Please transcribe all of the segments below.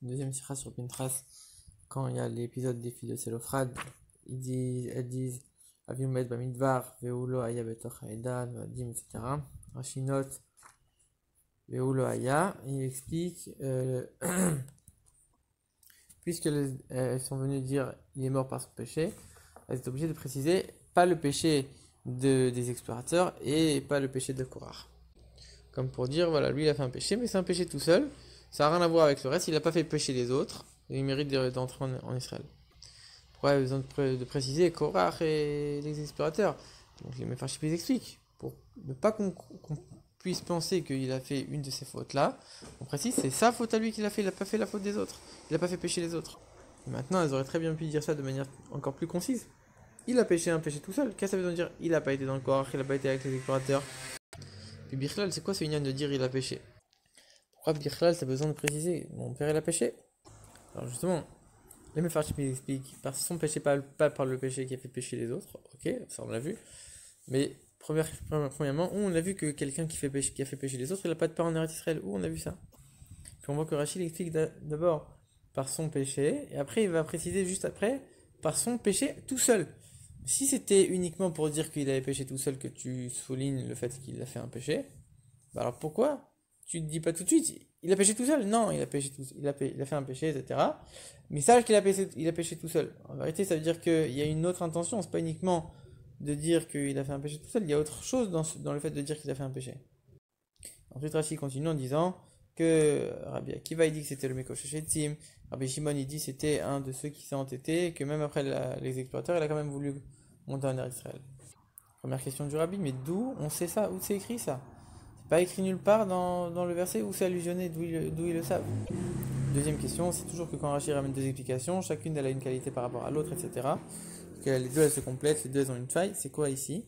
Deuxième sira sur Pintras, quand il y a l'épisode des filles de Sélophrad, elles disent Aviumed Bamidvar, Veulo Aya Betoch Haedan, Vadim, etc. Rachinot, Veulo Aya, il explique, puisqu'elles sont venues dire il est mort par son péché, elles sont obligées de préciser pas le péché des explorateurs et pas le péché de Korach. Comme pour dire, voilà, lui il a fait un péché, mais c'est un péché tout seul, ça n'a rien à voir avec le reste, il n'a pas fait pécher les autres, et il mérite d'entrer en Israël. Pourquoi il y a besoin de préciser Korach et les explorateurs? Donc les Mefarshim ils expliquent, pour ne pas qu'on puisse penser qu'il a fait une de ces fautes-là, on précise, c'est sa faute à lui qu'il a fait, il n'a pas fait la faute des autres, il n'a pas fait pécher les autres. Et maintenant, elles auraient très bien pu dire ça de manière encore plus concise. Il a péché un péché tout seul, qu'est-ce que ça veut dire? Il n'a pas été dans le Korach, il n'a pas été avec les explorateurs. Puis Bichlal, c'est quoi ce ignan de dire il a péché? Pourquoi Bichlal, ça a besoin de préciser? Mon père, il a péché. Alors justement, les Mefarshim expliquent par son péché, pas par le péché qui a fait pécher les autres. Ok, ça on l'a vu. Mais premièrement, où on a vu que quelqu'un qui a fait pécher les autres, il n'a pas de part en Eretz Israël. Où on a vu ça? Puis on voit que Rachid explique d'abord par son péché, et après il va préciser juste après par son péché tout seul. Si c'était uniquement pour dire qu'il avait péché tout seul que tu soulignes le fait qu'il a fait un péché, bah alors pourquoi tu ne dis pas tout de suite il a péché tout seul? Non, il a fait un péché, etc. Mais sache qu'il a péché tout seul. En vérité, ça veut dire qu'il y a une autre intention, c'est pas uniquement de dire qu'il a fait un péché tout seul, il y a autre chose dans le fait de dire qu'il a fait un péché. Ensuite, Rashi continue en disant que Rabbi Akiva il dit que c'était le Mekoshechetzim, Rabbi Shimon il dit que c'était un de ceux qui s'est entêté, que même après les explorateurs, il a quand même voulu monter en Eretz Israël. Première question du Rabbi, mais d'où on sait ça? Où c'est écrit ça? C'est pas écrit nulle part dans le verset où c'est allusionné, d'où ils le savent. Deuxième question, c'est toujours que quand Rashi ramène deux explications, chacune elle a une qualité par rapport à l'autre, etc. Que les deux elles se complètent, les deux elles ont une faille, c'est quoi ici?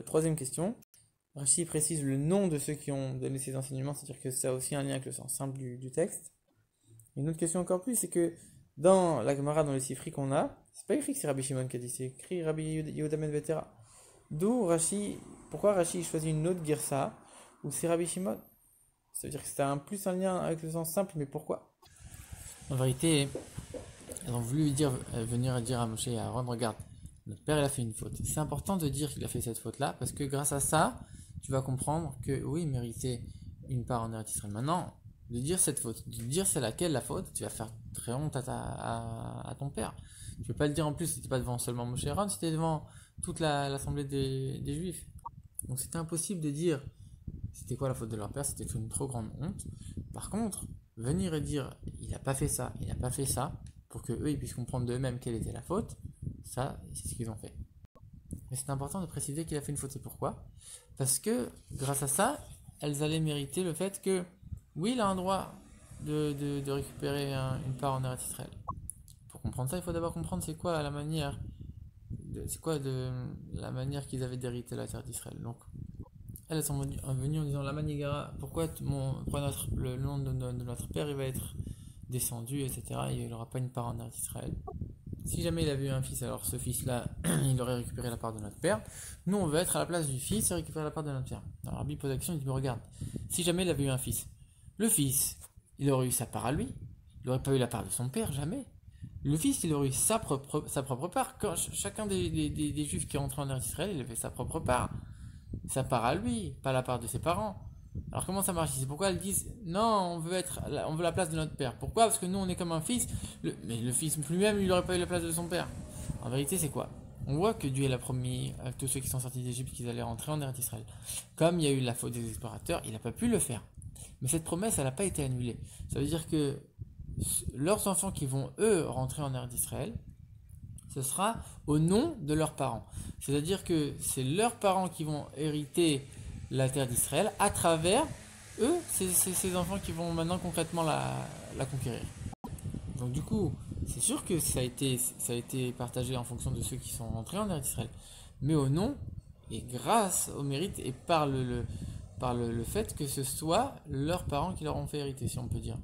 Troisième question, Rashi précise le nom de ceux qui ont donné ces enseignements, c'est-à-dire que ça a aussi un lien avec le sens simple du texte. Une autre question encore plus, c'est que dans la Gemara, dans le Sifri qu'on a, c'est pas écrit que c'est Rabbi Shimon qui a dit, c'est écrit Rabbi Yehuda ben Vetera. Pourquoi Rashi choisit une autre girsa où c'est Rabbi Shimon? Ça veut dire que c'était plus un lien avec le sens simple, mais pourquoi? En vérité, elles ont voulu venir dire à Moshe et à Aaron, regarde, notre père il a fait une faute. C'est important de dire qu'il a fait cette faute-là, parce que grâce à ça, tu vas comprendre que oui, il méritait une part en Eretz Israël. Maintenant, de dire cette faute, de dire c'est laquelle la faute, tu vas faire très honte à ton père. Tu ne peux pas le dire en plus, c'était pas devant seulement Moshe et Aaron, c'était devant toute l'assemblée des Juifs. Donc c'était impossible de dire c'était quoi la faute de leur père, c'était une trop grande honte. Par contre, venir et dire il n'a pas fait ça, il n'a pas fait ça, pour que eux ils puissent comprendre d'eux-mêmes quelle était la faute, ça c'est ce qu'ils ont fait. Mais c'est important de préciser qu'il a fait une faute, et pourquoi? Parce que grâce à ça, elles allaient mériter le fait que oui, il a un droit de récupérer une part en Eretz Israël. Pour comprendre ça, il faut d'abord comprendre c'est quoi la manière qu'ils avaient d'hériter la terre d'Israël. Donc elles sont venues en disant la Manigara, pourquoi le nom de notre père il va être descendu, etc. Il n'aura pas une part en Eretz Israël. Si jamais il avait eu un fils, alors ce fils-là, il aurait récupéré la part de notre père. Nous, on veut être à la place du fils et récupérer la part de notre père. Alors Rabbi pose la question, il dit, mais regarde, si jamais il avait eu un fils, le fils, il aurait eu sa part à lui, il n'aurait pas eu la part de son père, jamais. Le fils, il aurait eu sa propre part. Quand chacun des juifs qui est entré en Eretz Israël, il avait sa propre part. Sa part à lui, pas la part de ses parents. Alors comment ça marche? C'est pourquoi elles disent non, on veut la place de notre père. Pourquoi? Parce que nous on est comme un fils. Mais le fils lui-même il n'aurait pas eu la place de son père. En vérité c'est quoi? On voit que Dieu a promis à tous ceux qui sont sortis d'Égypte qu'ils allaient rentrer en Eretz Israël. Comme il y a eu la faute des explorateurs, il n'a pas pu le faire. Mais cette promesse elle n'a pas été annulée. Ça veut dire que leurs enfants qui vont eux rentrer en Eretz Israël, ce sera au nom de leurs parents. C'est-à-dire que c'est leurs parents qui vont hériter la terre d'Israël à travers eux, ces enfants qui vont maintenant concrètement la conquérir. Donc du coup, c'est sûr que ça a été partagé en fonction de ceux qui sont rentrés en Eretz Israël. Mais au nom, et grâce au mérite, et par le fait que ce soit leurs parents qui leur ont fait hériter, si on peut dire.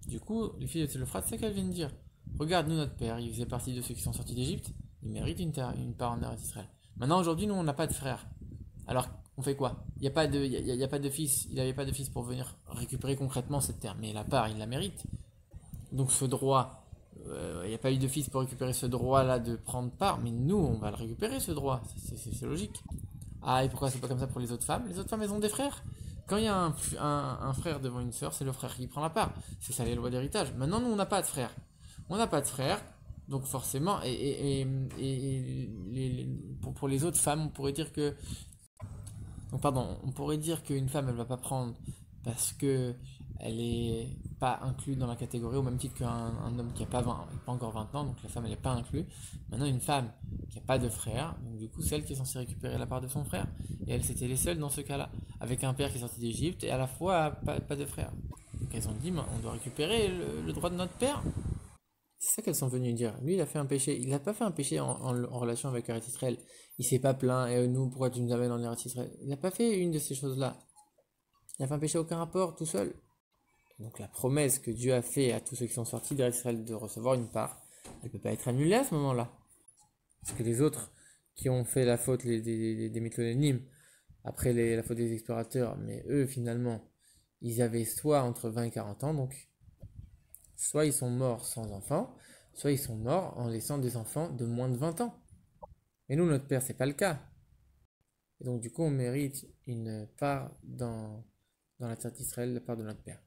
Du coup, les filles de Télophrate, c'est qu'elles viennent dire. Regarde, nous, notre père, il faisait partie de ceux qui sont sortis d'Égypte, il mérite une part en Eretz Israël. Maintenant, aujourd'hui, nous, on n'a pas de frère. Alors, on fait quoi? Il n'y a pas de, y a pas de fils, il n'avait pas de fils pour venir récupérer concrètement cette terre, mais la part, il la mérite. Donc ce droit, il n'y a pas eu de fils pour récupérer ce droit-là de prendre part, mais nous, on va le récupérer ce droit, c'est logique. Ah, et pourquoi c'est pas comme ça pour les autres femmes? Les autres femmes, elles ont des frères. Quand il y a un frère devant une sœur, c'est le frère qui prend la part. C'est ça les lois d'héritage. Maintenant, nous, on n'a pas de frère. On n'a pas de frère, donc forcément, pour les autres femmes, on pourrait dire que donc, pardon, on pourrait dire qu'une femme, elle va pas prendre parce que elle est pas inclue dans la catégorie, au même titre qu'un homme qui a pas encore 20 ans, donc la femme, elle est pas inclue. Maintenant, une femme qui a pas de frère, donc du coup, c'est elle qui est censée récupérer la part de son frère. Et elle, c'était les seules dans ce cas-là, avec un père qui est sorti d'Égypte et à la fois pas de frère. Donc elles ont dit, on doit récupérer le droit de notre père. C'est ça qu'elles sont venues dire. Lui, il a fait un péché. Il n'a pas fait un péché en relation avec Eretz Israël. Il s'est pas plaint. Et nous, pourquoi tu nous amènes en Eretz Israël? Il n'a pas fait une de ces choses-là. Il n'a fait un péché aucun rapport, tout seul. Donc la promesse que Dieu a fait à tous ceux qui sont sortis d'Eretz Israël de recevoir une part, elle ne peut pas être annulée à ce moment-là. Parce que les autres qui ont fait la faute, des Mythonénim, après la faute des explorateurs, mais eux, finalement, ils avaient soit entre 20 et 40 ans, donc soit ils sont morts sans enfants, soit ils sont morts en laissant des enfants de moins de 20 ans. Et nous, notre père, c'est pas le cas. Et donc, du coup, on mérite une part dans la terre d'Israël, la part de notre père.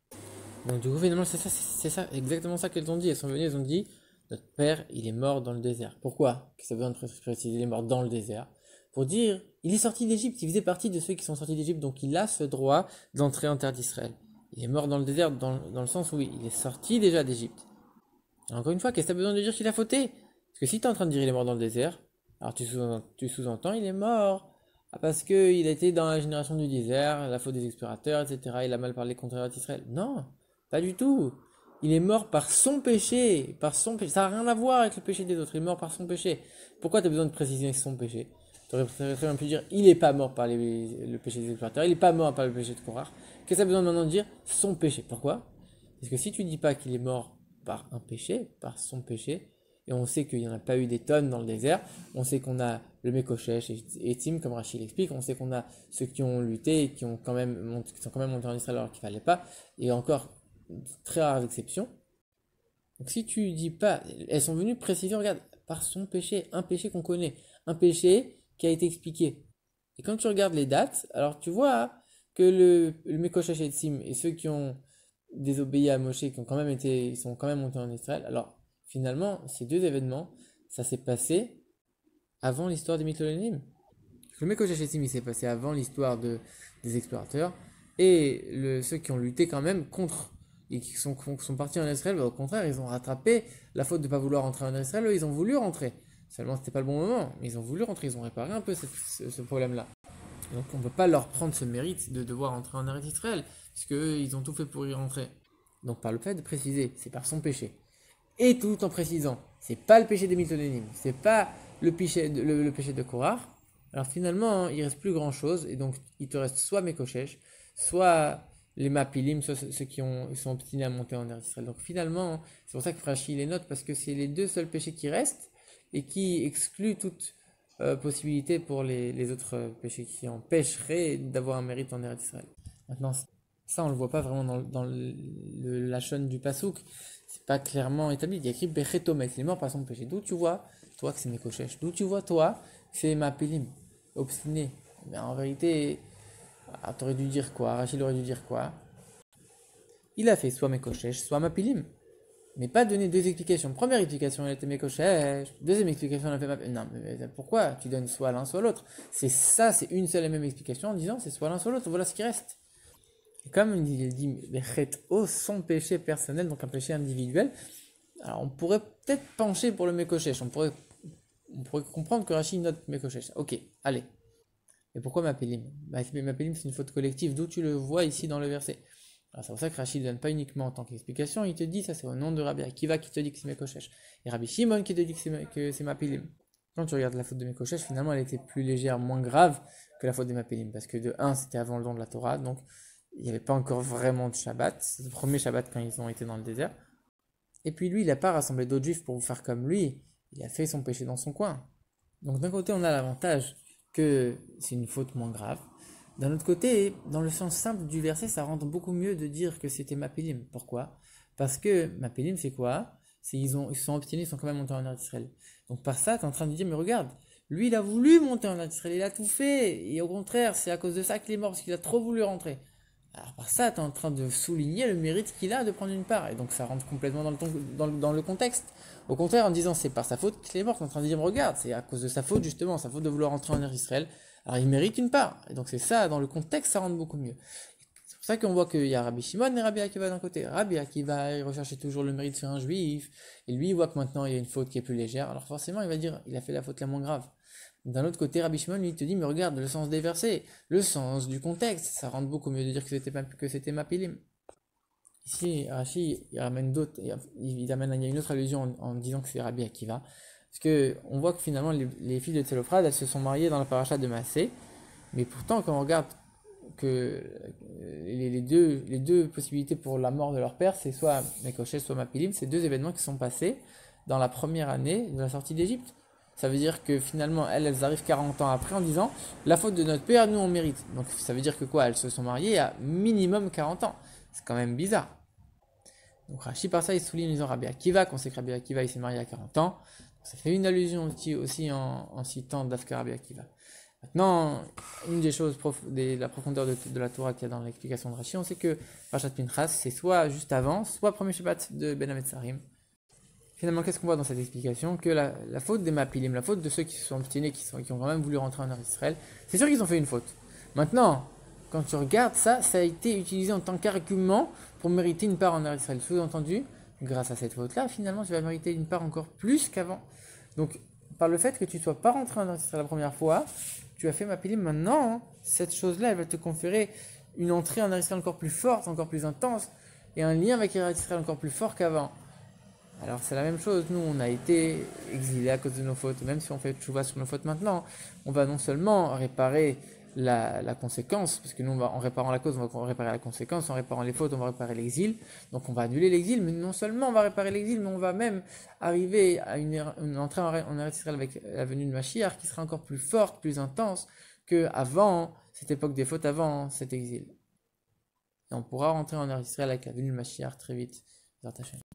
Donc, du coup, finalement, c'est ça, exactement ça qu'elles ont dit. Elles sont venues, elles ont dit, notre père, il est mort dans le désert. Pourquoi? Que ça besoin de préciser, il est mort dans le désert. Pour dire, il est sorti d'Égypte, il faisait partie de ceux qui sont sortis d'Égypte, donc il a ce droit d'entrer en terre d'Israël. Il est mort dans le désert, dans le sens où il est sorti déjà d'Égypte. Encore une fois, qu'est-ce que tu as besoin de dire qu'il a fauté? Parce que si tu es en train de dire il est mort dans le désert, alors tu sous-entends il est mort. Parce qu'il a été dans la génération du désert, la faute des explorateurs, etc. Il a mal parlé contre Israël. Non, pas du tout. Il est mort par son péché. Par son péché. Ça n'a rien à voir avec le péché des autres. Il est mort par son péché. Pourquoi tu as besoin de préciser son péché? Tu aurais très bien pu dire il n'est pas mort par le péché des explorateurs. Il n'est pas mort par le péché de Korah. Qu'est-ce que tu as besoin maintenant de dire? Son péché. Pourquoi? Parce que si tu dis pas qu'il est mort par un péché, par son péché, et on sait qu'il n'y en a pas eu des tonnes dans le désert, on sait qu'on a le Mekoshesh et Tim, comme Rachid l'explique, on sait qu'on a ceux qui ont lutté et qui sont quand même montés en Israël alors qu'il ne fallait pas, et encore très rares exceptions. Donc si tu dis pas, elles sont venues préciser, regarde, par son péché, un péché qu'on connaît, un péché qui a été expliqué. Et quand tu regardes les dates, alors tu vois que le Mekoshesh et Tim et ceux qui ont désobéi à Moshe, qui ont quand même ils sont quand même montés en Israël. Alors, finalement, ces deux événements, ça s'est passé avant l'histoire des Mytholénim. Le Mekoshesh Hashessim, il s'est passé avant l'histoire des explorateurs. Et ceux qui ont lutté quand même contre, et qui sont partis en Israël, au contraire, ils ont rattrapé la faute de ne pas vouloir rentrer en Israël. Eux, ils ont voulu rentrer. Seulement, c'était pas le bon moment. Mais ils ont voulu rentrer, ils ont réparé un peu ce problème-là. Donc on ne peut pas leur prendre ce mérite de devoir entrer en Eretz Israël, puisque eux, ils ont tout fait pour y rentrer. Donc par le fait de préciser, c'est par son péché. Et tout en précisant, c'est pas le péché des Mythonénim, c'est pas le péché de Korah. Alors finalement, il reste plus grand chose, et donc il te reste soit Mekoshesh, soit les Mapilim, soit ceux qui sont obstinés à monter en Eretz Israël. Donc finalement, c'est pour ça que Rashi les note, parce que c'est les deux seuls péchés qui restent, et qui excluent toute possibilité pour les autres péchés qui empêcheraient d'avoir un mérite en Eretz Israël. Maintenant, ça on le voit pas vraiment dans le Lachon du Passouk, c'est pas clairement établi. Il y a écrit Bechetomet, il est mort par son péché. D'où tu vois, toi, que c'est Mekoshesh? D'où tu vois, toi, que c'est Mapilim, obstiné? Mais en vérité, t'aurais dû dire quoi? Rachid aurait dû dire quoi? Il a fait soit Mekoshesh, soit Mapilim. Mais pas donner deux explications. Première explication, elle était Mekoshesh. Deuxième explication, elle a fait Mapilim. Non, mais pourquoi tu donnes soit l'un, soit l'autre? C'est ça, c'est une seule et même explication en disant c'est soit l'un, soit l'autre. Voilà ce qui reste. Et comme il dit son péché personnel, donc un péché individuel, alors on pourrait peut-être pencher pour le Mekoshesh. On pourrait comprendre que Rachid note Mekoshesh. Ok, allez. Et pourquoi Mapelim? Mapelim, c'est une faute collective, d'où tu le vois ici dans le verset. Alors c'est pour ça que Rachid ne donne pas uniquement en tant qu'explication, il te dit, ça c'est au nom de Rabbi Akiva qui te dit que c'est Mekoshesh. Et Rabbi Shimon qui te dit que c'est Mapelim. Quand tu regardes la faute de Mekoshesh, finalement elle était plus légère, moins grave que la faute de Mapelim. Parce que de 1, c'était avant le don de la Torah, donc il n'y avait pas encore vraiment de Shabbat. C'est le premier Shabbat quand ils ont été dans le désert. Et puis lui, il n'a pas rassemblé d'autres juifs pour faire comme lui. Il a fait son péché dans son coin. Donc d'un côté, on a l'avantage que c'est une faute moins grave. D'un autre côté, dans le sens simple du verset, ça rend beaucoup mieux de dire que c'était Mapilim. Pourquoi? Parce que Mapilim, c'est quoi? Ils se sont obstinés, ils sont quand même montés en Eretz Israël. Donc par ça, tu es en train de dire, mais regarde, lui, il a voulu monter en Eretz Israël, il a tout fait. Et au contraire, c'est à cause de ça qu'il est mort, parce qu'il a trop voulu rentrer. Alors par ça, tu es en train de souligner le mérite qu'il a de prendre une part. Et donc ça rentre complètement dans le contexte. Au contraire, en disant c'est par sa faute qu'il est mort, tu es en train de dire, regarde, c'est à cause de sa faute, justement, sa faute de vouloir rentrer en Eretz Israël. Alors il mérite une part. Et donc c'est ça, dans le contexte, ça rentre beaucoup mieux. C'est pour ça qu'on voit qu'il y a Rabbi Shimon et Rabbi Akiva d'un côté. Rabbi Akiva, il recherchait toujours le mérite sur un juif. Et lui, il voit que maintenant, il y a une faute qui est plus légère. Alors forcément, il va dire, il a fait la faute la moins grave. D'un autre côté, Rabbi Shimon, lui, il te dit, mais regarde, le sens des versets, le sens du contexte, ça rentre beaucoup mieux de dire que c'était Mapilim. Ici, Rashi, il ramène d'autres, il amène il y a une autre allusion en disant que c'est Rabbi Akiva. Parce que on voit que finalement, les filles de Télophrade, elles se sont mariées dans la paracha de Massé. Mais pourtant, quand on regarde que les deux possibilités pour la mort de leur père, c'est soit Mekoshe, soit Mapilim, c'est deux événements qui sont passés dans la première année de la sortie d'Égypte. Ça veut dire que finalement, elles arrivent 40 ans après en disant la faute de notre père, nous on mérite. Donc ça veut dire que quoi? Elles se sont mariées à minimum 40 ans. C'est quand même bizarre. Donc Rashi par ça il souligne en disant Rabbi Akiva, qu'on sait que Rabbi Akiva il s'est marié à 40 ans. Ça fait une allusion aussi en citant Dafka Rabbi Akiva. Maintenant, une des choses, la profondeur de la Torah qu'il y a dans l'explication de Rashi, on sait que Parashat Pinchas, c'est soit juste avant, soit premier Shabbat de Ben Hametzarim. Finalement, qu'est-ce qu'on voit dans cette explication? Que la faute des Mapilim, la faute de ceux qui se sont obstinés, qui ont quand même voulu rentrer en Israël, c'est sûr qu'ils ont fait une faute. Maintenant, quand tu regardes ça, ça a été utilisé en tant qu'argument pour mériter une part en Israël. Sous-entendu, grâce à cette faute-là, finalement, tu vas mériter une part encore plus qu'avant. Donc, par le fait que tu ne sois pas rentré en Israël la première fois, tu as fait Mapilim. Maintenant, cette chose-là, elle va te conférer une entrée en Israël encore plus forte, encore plus intense, et un lien avec Israël encore plus fort qu'avant. Alors c'est la même chose, nous on a été exilés à cause de nos fautes, même si on fait tchouva sur nos fautes maintenant, on va non seulement réparer la conséquence, parce que nous en réparant la cause, on va réparer la conséquence, en réparant les fautes, on va réparer l'exil, donc on va annuler l'exil, mais non seulement on va réparer l'exil, mais on va même arriver à une entrée en Eretz Israël avec la venue de Mashiach qui sera encore plus forte, plus intense qu'avant cette époque des fautes, avant cet exil. Et on pourra rentrer en Eretz Israël avec la venue de Mashiach très vite.